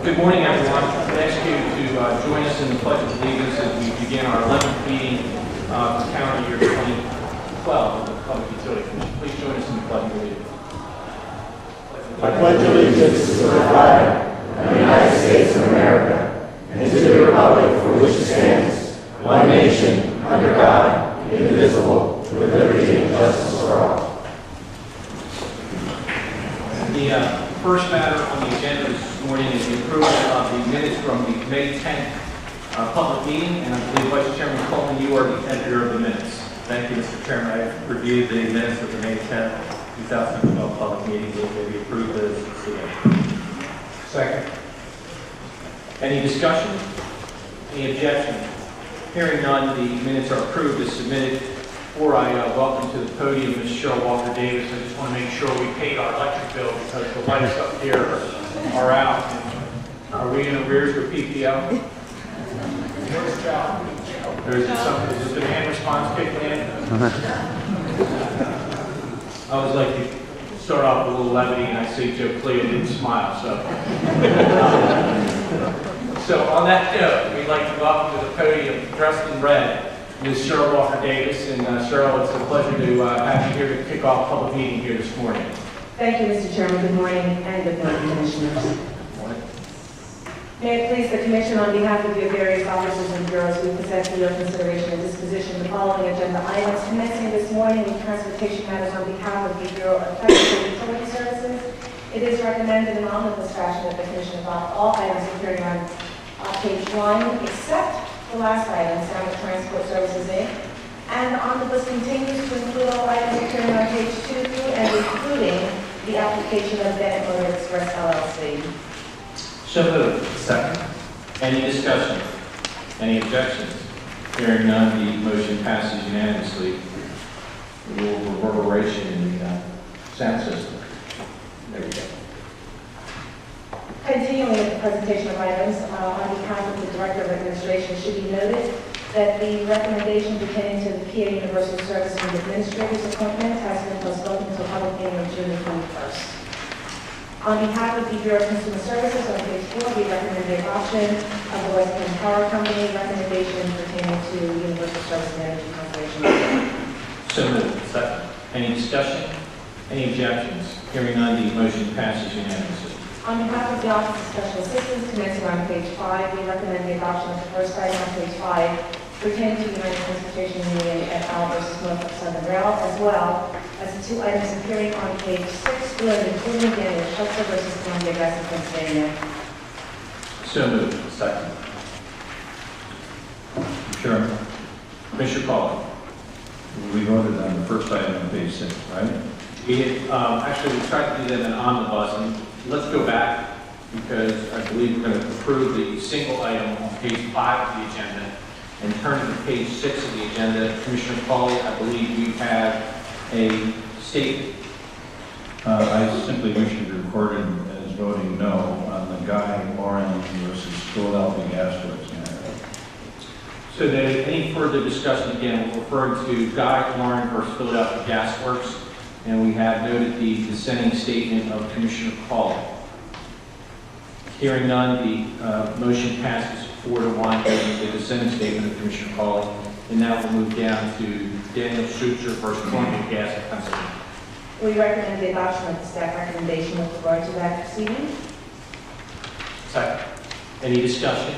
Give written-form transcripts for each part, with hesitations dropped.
Good morning, everyone. I ask you to join us in the Pledge of Allegiance as we begin our 11th meeting for calendar year 2012 of the Public Utility Commission. Please join us in the Pledge of Allegiance. I pledge allegiance to the flag of the United States of America and to the republic for which it stands, one nation, under God, indivisible, with liberty and justice for all. The first matter on the agenda this morning is the approval of the minutes from the May 10th public meeting, and I believe Vice Chairman Coleman, you are the editor of the minutes. Thank you, Mr. Chairman. I reviewed the minutes of the May 10th, 2012 public meeting. They be approved as submitted. Second. Any discussion? Any objection? Hearing none, the minutes are approved as submitted. Before I welcome to the podium Ms. Cheryl Walker Davis, I just want to make sure we paid our electric bill because the lights up here are out. Are we in arrears for PPO? There's something, is the demand response kicking in? I always like to start off with a little levity, and I see Joe Cleo didn't smile, so. So on that note, we'd like to welcome to the podium, dressed in red, Ms. Cheryl Walker Davis. And Cheryl, it's a pleasure to have you here to kick off public meeting here this morning. Thank you, Mr. Chairman. Good morning, and good morning, Commissioners. May it please the Commission, on behalf of your various officers and bureaus, we present for your consideration and disposition the following agenda items. Commencing this morning with transportation matters on behalf of the Bureau of Technical Utility Services, it is recommended in omnibus fashion that the Commission adopt all items appearing on page 1, except the last item, Sound Transport Services, Inc. And the omnibus continues to include all items appearing on page 2 through and including the application of Bennett Motor Express LLC. So moved. Second. Any discussion? Any objections? Hearing none, the motion passes unanimously. A little reverberation in the sound system. There we go. Continuing with the presentation of items, on behalf of the Director of Administration, it should be noted that the recommendation pertaining to the PA Universal Services Administrator's appointment has been postponed until public meeting of June 21st. On behalf of the Bureau of Consumer Services, on page 4, we recommend the adoption of the West Point Power Company recommendation pertaining to Universal Service and Energy Conservation. So moved. Second. Any discussion? Any objections? Hearing none, the motion passes unanimously. On behalf of the Office of Special Assistance, commencing on page 5, we recommend the adoption of the first item on page 5 pertaining to United Transportation Union et al. Versus Norfolk Southern Rail, as well as the 2 items appearing on page 6, including Daniel Schutzer versus Columbia Gas of Pennsylvania. So moved. Second. Chairman, Commissioner Collins. we voted on the first item on page 6, right? We had, actually, we tried to do that in an omnibus, and let's go back because I believe we're going to approve the single item on page 5 of the agenda and turn to page 6 of the agenda. Commissioner Pauly, I believe you have a statement. I simply wish to be recorded as voting no on the Guy Lauren versus Philadelphia Gas Works matter. So that any further discussion, again, we're referring to Guy Lauren versus Philadelphia Gas Works, and we have noted the dissenting statement of Commissioner Pauly. Hearing none, the motion passes 4-1, the dissenting statement of Commissioner Pauly. And now we'll move down to Daniel Schutzer versus Columbia Gas of Pennsylvania. We recommend the adoption of the staff recommendation with regard to that proceeding. Second. Any discussion?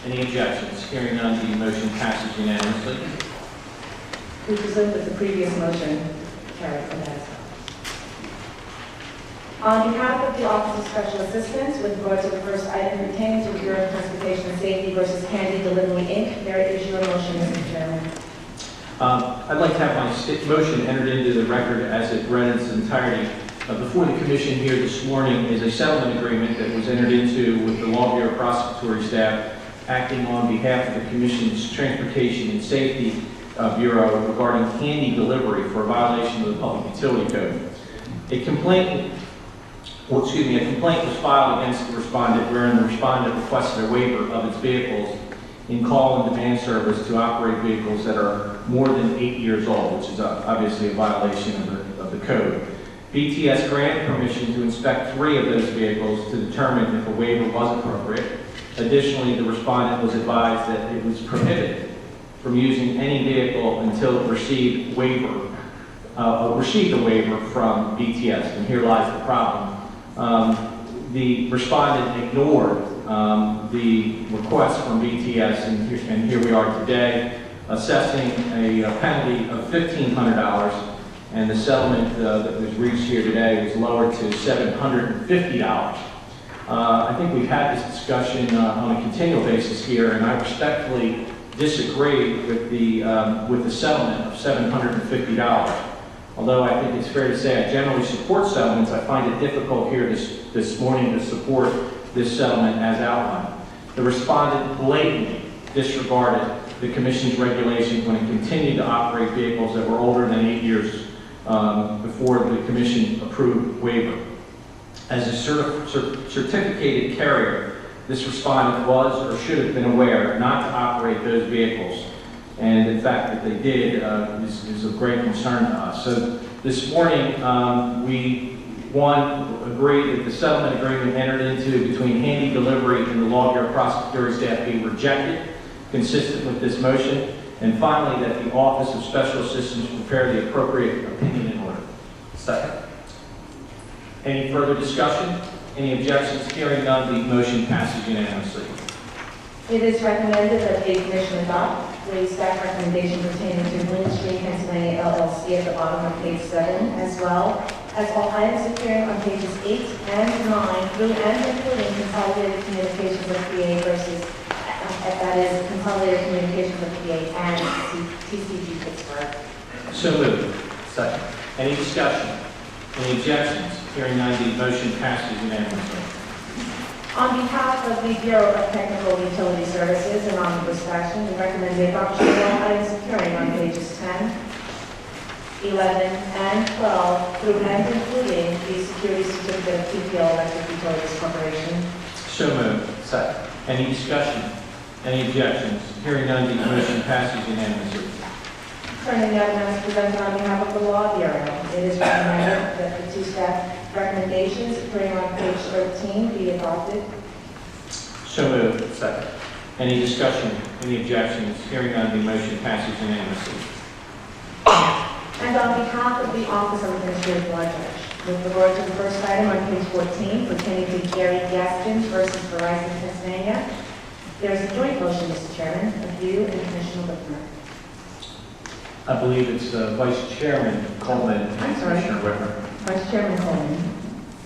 Any objections? Hearing none, the motion passes unanimously. We presume that the previous motion carried for that. On behalf of the Office of Special Assistance, with regard to the first item pertaining to the Bureau of Transportation and Safety versus Candy Delivery, Inc., there is your motion, Mr. Chairman. I'd like to have my motion entered into the record as it read in its entirety. Before the Commission here this morning is a settlement agreement that was entered into with the Law Bureau prosecutory staff acting on behalf of the Commission's Transportation and Safety Bureau regarding candy delivery for a violation of the Public Utility Code. A complaint was filed against the respondent wherein the respondent requested a waiver of its vehicles in call and demand service to operate vehicles that are more than 8 years old, which is obviously a violation of the code. BTS granted permission to inspect 3 of those vehicles to determine if a waiver was appropriate. Additionally, the respondent was advised that it was prohibited from using any vehicle until it received a waiver from BTS, and here lies the problem. The respondent ignored the request from BTS, and here we are today, assessing a penalty of $1,500, and the settlement that was reached here today was lowered to $750. I think we've had this discussion on a continual basis here, and I respectfully disagree with the settlement of $750. Although I think it's fair to say I generally support settlements, I find it difficult here this morning to support this settlement as outlined. The respondent blatantly disregarded the Commission's regulations when it continued to operate vehicles that were older than 8 years before the Commission approved waiver. As a certificated carrier, this respondent was or should have been aware not to operate those vehicles. And the fact that they did is of great concern to us. So this morning, we, agree that the settlement agreement entered into between Handy Delivery and the Law Bureau Prosecutorial Staff be rejected, consistent with this motion. And finally, that the Office of Special Assistance prepare the appropriate opinion and order. Second. Any further discussion? Any objections? Hearing none, the motion passes unanimously. It is recommended that the Commission adopt the staff recommendation pertaining to William Street, Pennsylvania LLC at the bottom of page 7, as well as all items appearing on pages 8 and 9 through and including Consolidated Communications of PA versus, that is, Consolidated Communications of PA and TCG Pittsburgh. So moved. Second. Any discussion? Any objections? Hearing none, the motion passes unanimously. On behalf of the Bureau of Technical Utility Services and omnibus fashion, we recommend the adoption of all items appearing on pages 10, 11, and 12 through and including the security certificate of TPL Electric Utilities Corporation. So moved. Second. Any discussion? Any objections? Hearing none, the motion passes unanimously. Concerning the items presented on behalf of the Law Bureau, it is recommended that the 2 staff recommendations appearing on page 13 be adopted. So moved. Second. Any discussion? Any objections? Hearing none, the motion passes unanimously. And on behalf of the Office of Administrative Law Judge, with regard to the first item on page 14 pertaining to Gary Gaskin versus Verizon Pennsylvania, there is a joint motion, Mr. Chairman, of you and Commissioner Whitmer. I believe it's Vice Chairman Coleman and I'm sorry. Commissioner Whitmer. Vice Chairman Coleman.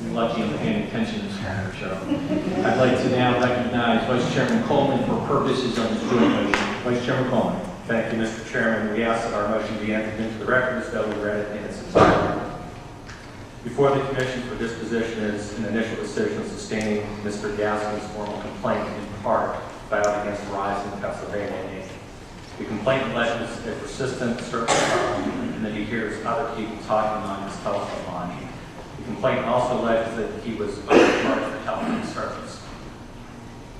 You're lucky I'm paying attention this morning, Cheryl. I'd like to now recognize Vice Chairman Coleman for purposes of this joint motion. Vice Chairman Coleman. Thank you, Mr. Chairman. We ask that our motion be entered into the record as though we read it in its entirety. Before the Commission for Disposition is an initial decision sustaining Mr. Gaskin's formal complaint in part filed against Verizon Pennsylvania Inc. The complaint alleges a persistent search and that he hears other people talking on his telephone line. The complaint also alleges that he was overcharged for telephone service.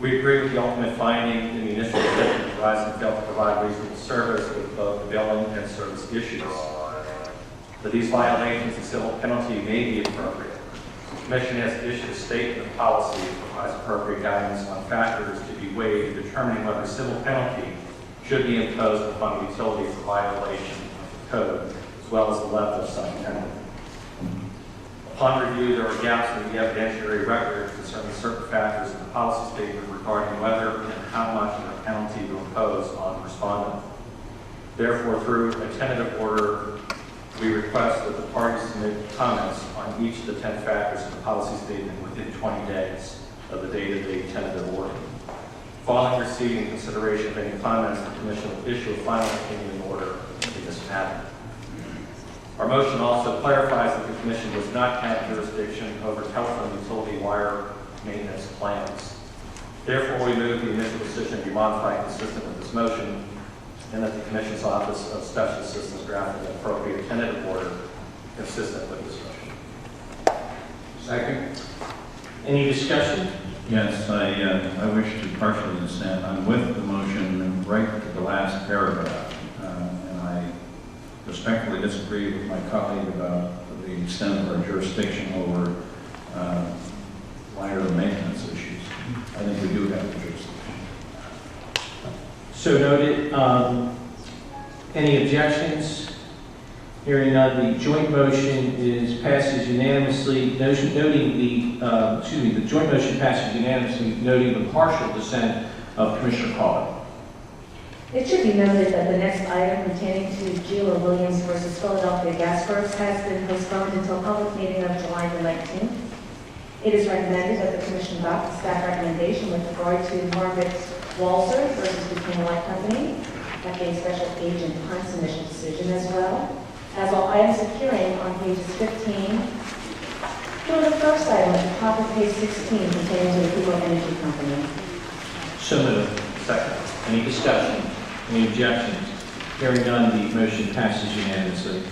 We agree with the ultimate finding in the initial decision that Verizon failed to provide reasonable service with both the billing and service issues. For these violations, a civil penalty may be appropriate. The Commission has issued a statement of policy that provides appropriate guidance on factors to be weighed in determining whether a civil penalty should be imposed upon a utility for violation of the code, as well as the level of such penalty. Upon review, there are gaps in the evidentiary record concerning certain factors in the policy statement regarding whether and how much of a penalty to impose on the respondent. Therefore, through a tentative order, we request that the parties submit comments on each of the 10 factors in the policy statement within 20 days of the date of the tentative order. Following receipt and consideration of any comments, the Commission will issue a final opinion and order in this matter. Our motion also clarifies that the Commission does not have jurisdiction over telephone utility wire maintenance plans. Therefore, we move the initial decision be modified consistent with this motion, and that the Commission's Office of Special Assistance draft an appropriate tentative order consistent with this motion. Second. Any discussion? Yes, I wish to partially dissent. I'm with the motion right to the last paragraph, and I respectfully disagree with my colleague about the the extent of our jurisdiction over minor maintenance issues. I think we do have the jurisdiction. So noted. Any objections? Hearing none, the joint motion passes unanimously, noting the joint motion passes unanimously, noting the partial dissent of Commissioner Carr. It should be noted that the next item pertaining to Gila Williams versus Philadelphia Gas Works has been postponed until public meeting of July the 19th. It is recommended that the Commission adopt the staff recommendation with regard to Margaret Walzer versus Buchanan Light Company, that being Special Agent Hunt's initial decision, as well as all items appearing on pages 15 through the first item at the top of page 16 pertaining to the People Energy Company. So moved. Second. Any discussion? Any objections? Hearing none, the motion passes unanimously.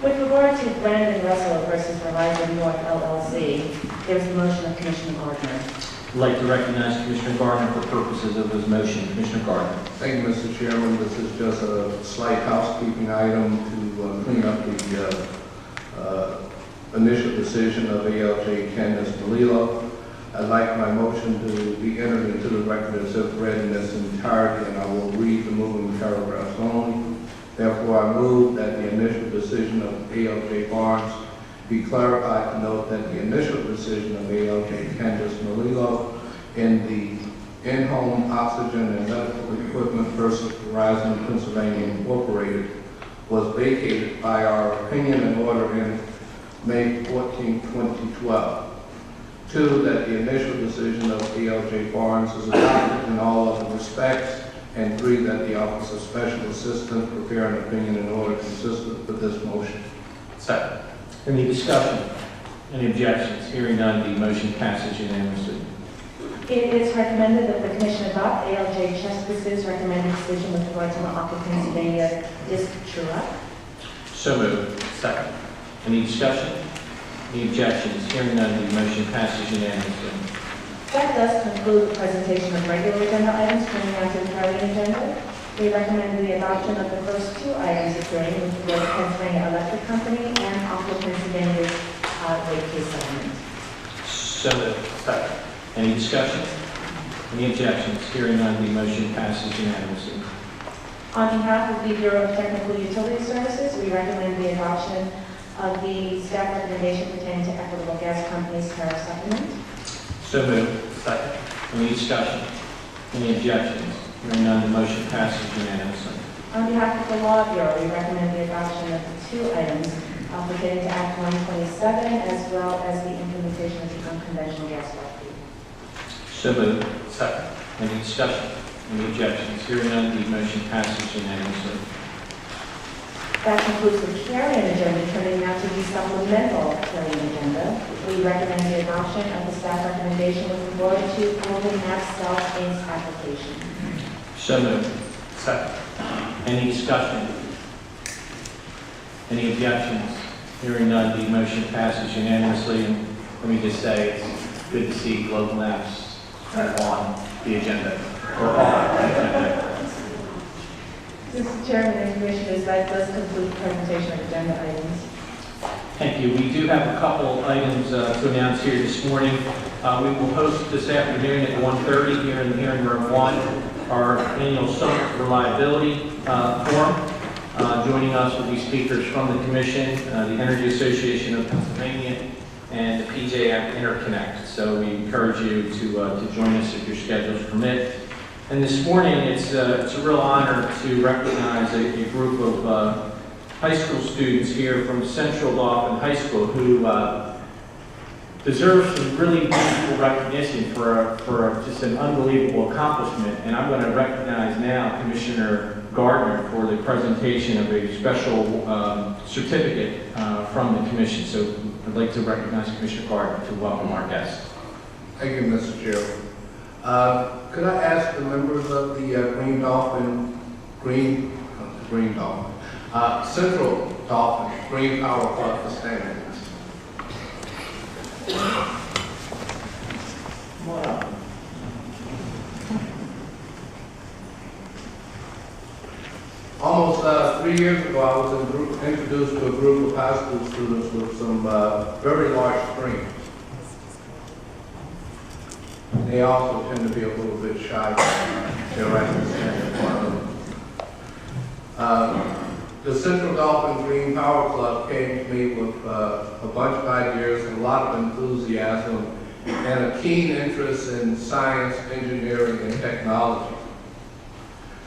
With regard to Brandon Russell versus Verizon North LLC, there's a motion of Commissioner Gardner. I'd like to recognize Commissioner Gardner for purposes of his motion. Commissioner Gardner. Thank you, Mr. Chairman. This is just a slight housekeeping item to clean up the initial decision of ALJ Candace Malilo. I'd like my motion to be entered into the record as if read in its entirety, and I will read the moving paragraphs only. Therefore, I move that the initial decision of ALJ Barnes be clarified to note that the initial decision of ALJ Candace Malilo in the in-home oxygen and medical equipment versus Verizon Pennsylvania Incorporated was vacated by our opinion and order in May 14, 2012. Two, that the initial decision of ALJ Barnes is adopted in all other respects. And three, that the Office of Special Assistant prepare an opinion and order consistent with this motion. Second. Any discussion? Any objections? Hearing none, the motion passes unanimously. It is recommended that the Commission adopt ALJ Chester's recommended decision with regard to the Aqua Pennsylvania Disc Truck. So moved. Second. Any discussion? Any objections? Hearing none, the motion passes unanimously. That does conclude the presentation of regular agenda items. Turning now to the priority agenda, we recommend the adoption of the first two items appearing with regard to Pennsylvania Electric Company and Aqua Pennsylvania's rate case settlement. So moved. Second. Any discussion? Any objections? Hearing none, the motion passes unanimously. On behalf of the Bureau of Technical Utility Services, we recommend the adoption of the staff recommendation pertaining to Equitable Gas Company's tariff supplement. So moved. Second. Any discussion? Any objections? Hearing none, the motion passes unanimously. On behalf of the Law Bureau, we recommend the adoption of the two items pertaining to Act 127 as well as the implementation of the unconventional gas law. So moved. Second. Any discussion? Any objections? Hearing none, the motion passes unanimously. That concludes the carrying agenda. Turning now to the supplemental carrying agenda, we recommend the adoption of the staff recommendation with regard to Golden Max South Inc.'s application. So moved. Second. Any discussion? Any objections? Hearing none, the motion passes unanimously. And let me just say, it's good to see Global Maps on the agenda. Or on the agenda. Mr. Chairman and Commissioners, that does conclude the presentation of agenda items. Thank you. We do have a couple items to announce here this morning. We will host this afternoon at 1:30 here in the hearing room 1, our annual summer reliability forum. Joining us will be speakers from the Commission, the Energy Association of Pennsylvania, and the PJM Interconnect. So we encourage you to join us if your schedules permit. And this morning, it's a real honor to recognize a group of high school students here from Central Dauphin High School who deserve some really beautiful recognition for just an unbelievable accomplishment. And I'm going to recognize now Commissioner Gardner for the presentation of a special certificate from the Commission. So I'd like to recognize Commissioner Gardner to welcome our guest. Thank you, Mr. Chairman. Could I ask the members of the Central Dauphin Green Power Club for standing? Come on up. Almost 3 years ago, I was in group introduced to a group of high school students with some very large screens. They also tend to be a little bit shy. They're right to stand in front of them. The Central Dolphin Green Power Club came to me with a bunch of ideas and a lot of enthusiasm and a keen interest in science, engineering, and technology.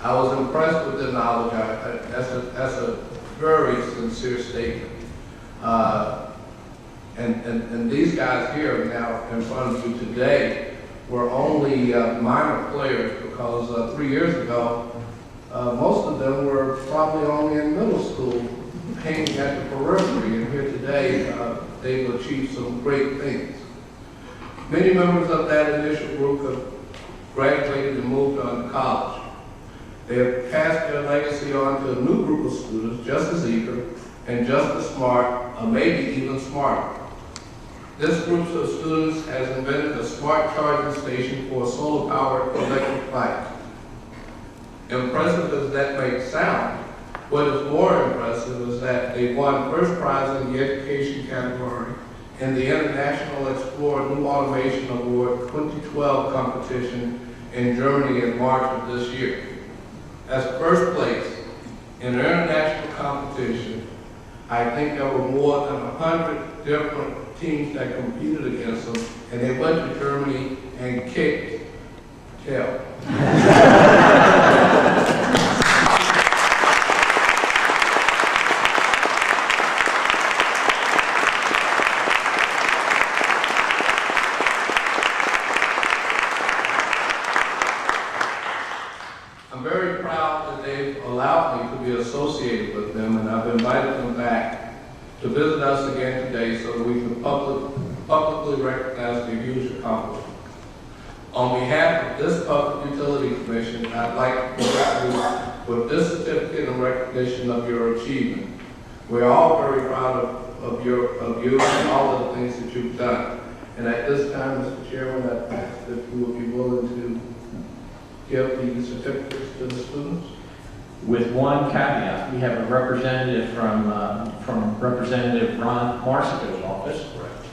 I was impressed with the knowledge. That's a very sincere statement. And these guys here now in front of you today were only minor players because 3 years ago, most of them were probably only in middle school, hanging at the periphery, and here today they've achieved some great things. Many members of that initial group have graduated and moved on to college. They have passed their legacy on to a new group of students just as eager and just as smart, or maybe even smarter. This group of students has invented a smart charging station for a solar-powered electric bike. Impressive as that may sound, what is more impressive is that they won first prize in the education category in the International Explorer New Automation Award 2012 competition in Germany in March of this year. As first place in an international competition, I think there were more than 100 different teams that competed against them, and they went to Germany and kicked tail. I'm very proud that they've allowed me to be associated with them, and I've invited them back to visit us again today so that we can publicly recognize their huge accomplishment. On behalf of this Public Utility Commission, I'd like to present you with this certificate in recognition of your achievement. We're all very proud of you and all of the things that you've done. And at this time, Mr. Chairman, I'd ask if you would be willing to give the certificates to the students. With one caveat, we have a representative from Representative Ron Marsico's office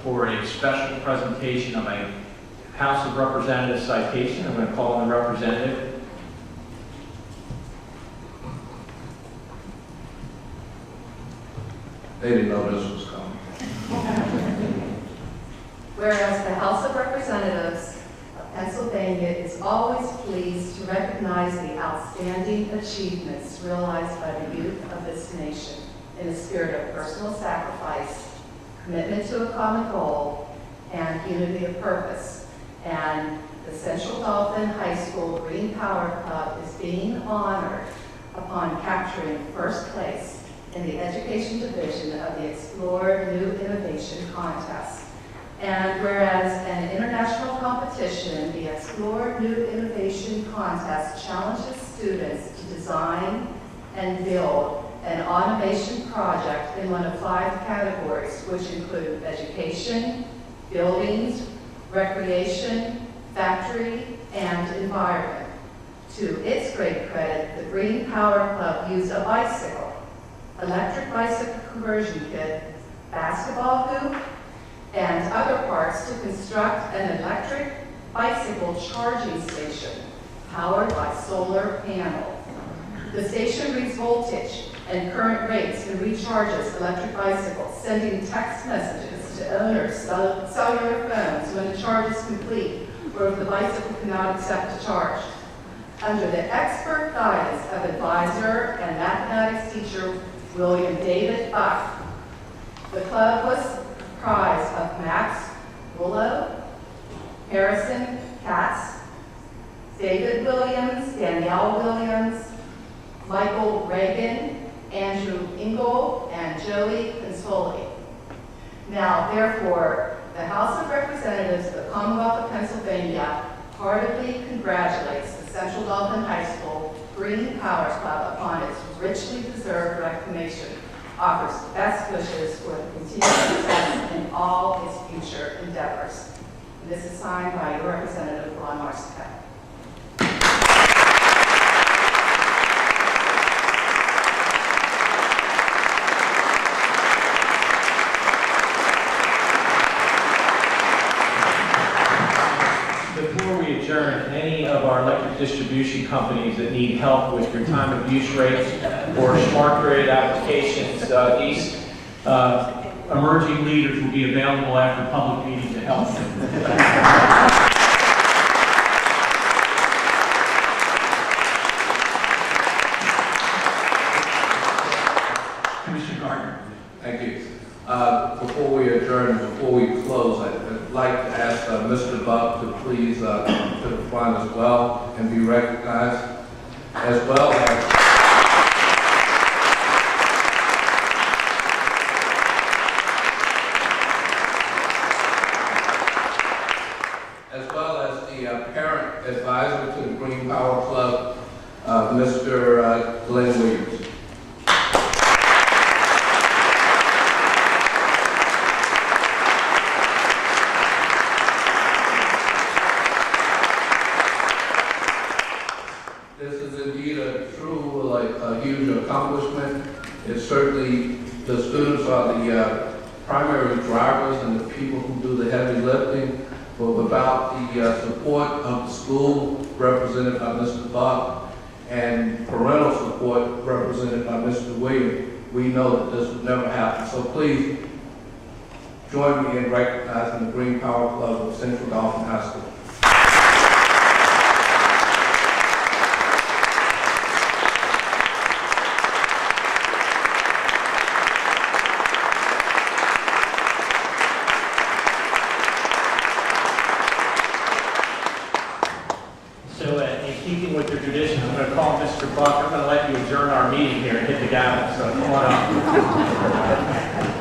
for a special presentation of a House of Representatives citation. I'm going to call on the representative. They didn't know this was coming. Whereas the House of Representatives of Pennsylvania is always pleased to recognize the outstanding achievements realized by the youth of this nation in a spirit of personal sacrifice, commitment to a common goal, and unity of purpose. And the Central Dolphin High School Green Power Club is being honored upon capturing first place in the Education Division of the Explore New Innovation Contest. And whereas an international competition, the Explore New Innovation Contest challenges students to design and build an automation project in one of 5 categories, which include education, buildings, recreation, factory, and environment. To its great credit, the Green Power Club used a bicycle, electric bicycle conversion kit, basketball hoop, and other parts to construct an electric bicycle charging station powered by solar panel. The station reads voltage and current rates and recharges electric bicycles, sending text messages to owners of cellular phones when the charge is complete or if the bicycle cannot accept a charge. Under the expert guidance of advisor and mathematics teacher William David Buck, the club was comprised of Max Willow, Harrison Katz, David Williams, Danielle Williams, Michael Reagan, Andrew Engel, and Joey Consoli. Now, therefore, the House of Representatives of the Commonwealth of Pennsylvania heartily congratulates the Central Dolphin High School Green Power Club upon its richly deserved recognition, offers best wishes for the continued success in all its future endeavors. And this is signed by your Representative, Ron Marsico. adjourn, any of our electric distribution companies that need help with your time of use rates or smart grid applications, these emerging leaders will be available after public meeting to help you. Commissioner Gardner. Thank you. Before we adjourn, before we close, I'd like to ask Mr. Buck to please come to the front as well and be recognized, as well as the parent advisor to the Green Power Club, Mr. Glenn Williams. This is indeed a true, a huge accomplishment. It's certainly, the students are the primary drivers and the people who do the heavy lifting, but without the support of the school, represented by Mr. Buck, and parental support, represented by Mr. Williams, we know that this would never happen. So please, join me in recognizing the Green Power Club of Central Dauphin High School. So in keeping with your tradition, I'm going to call Mr. Buck. I'm going to let you adjourn our meeting here and hit the gavel. So come on up.